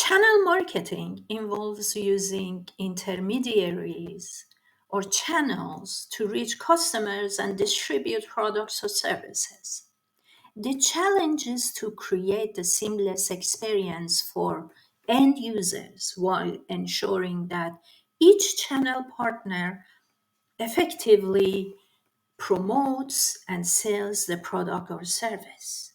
Channel marketing involves using intermediaries or channels to reach customers and distribute products or services. The challenge is to create a seamless experience for end users while ensuring that each channel partner effectively promotes and sells the product or service.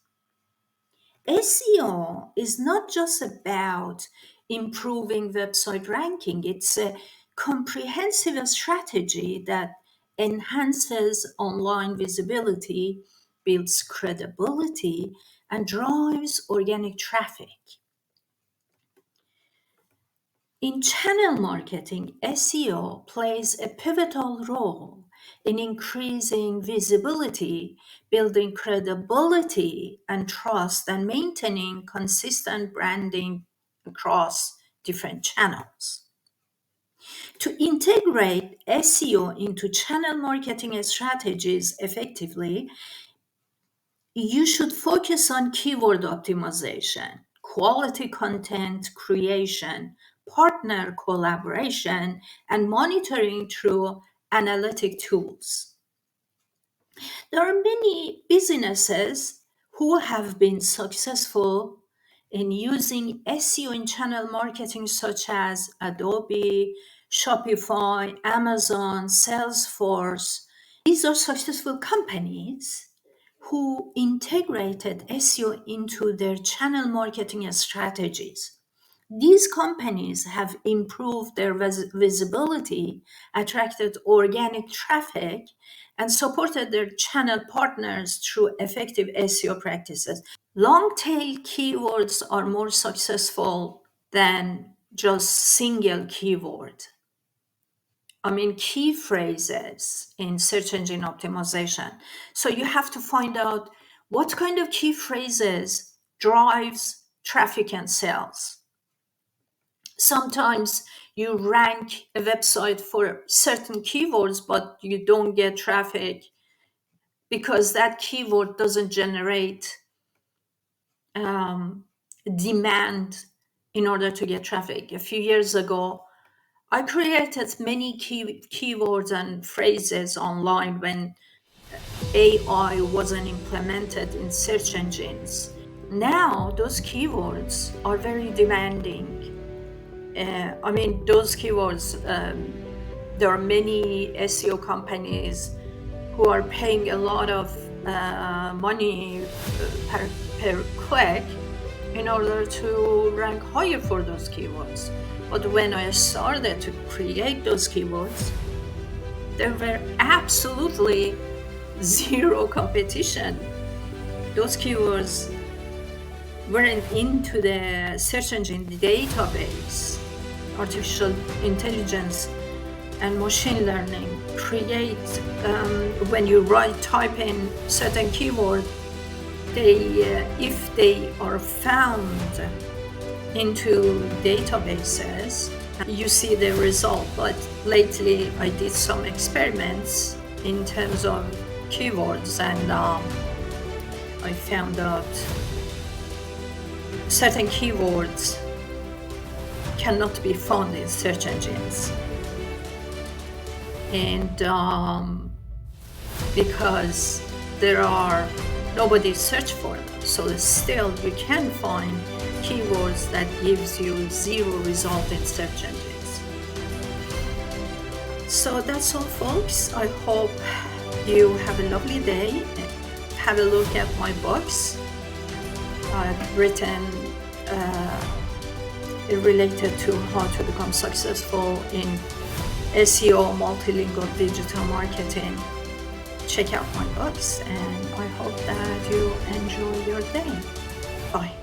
SEO is not just about improving website ranking, it's a comprehensive strategy that enhances online visibility, builds credibility, and drives organic traffic. In channel marketing, SEO plays a pivotal role in increasing visibility, building credibility and trust, and maintaining consistent branding across different channels. To integrate SEO into channel marketing strategies effectively, you should focus on keyword optimization, quality content creation, partner collaboration, and monitoring through analytic tools. There are many businesses who have been successful in using SEO in channel marketing, such as Adobe, Shopify, Amazon, Salesforce. These are successful companies who integrated SEO into their channel marketing strategies. These companies have improved their visibility, attracted organic traffic, and supported their channel partners through effective SEO practices. Long tail keywords are more successful than just single keyword. Key phrases in search engine optimization. So you have to find out what kind of key phrases drives traffic and sales. Sometimes you rank a website for certain keywords, but you don't get traffic because that keyword doesn't generate demand in order to get traffic. A few years ago, I created many keywords and phrases online when AI wasn't implemented in search engines. Now, those keywords are very demanding. Those keywords, there are many SEO companies who are paying a lot of money per click in order to rank higher for those keywords. But when I started to create those keywords, there were absolutely zero competition. Those keywords weren't into the search engine database. Artificial intelligence and machine learning create, when you type in certain keyword, if they are found into databases, you see the result. But lately I did some experiments in terms of keywords, and I found out certain keywords cannot be found in search engines, and because nobody search for them, so still you can find keywords that gives you zero result in search engines. So that's all, folks. I hope you have a lovely day. Have a look at my books. I've written related to how to become successful in SEO, multilingual digital marketing. Check out my books, and I hope that you enjoy your day. Bye.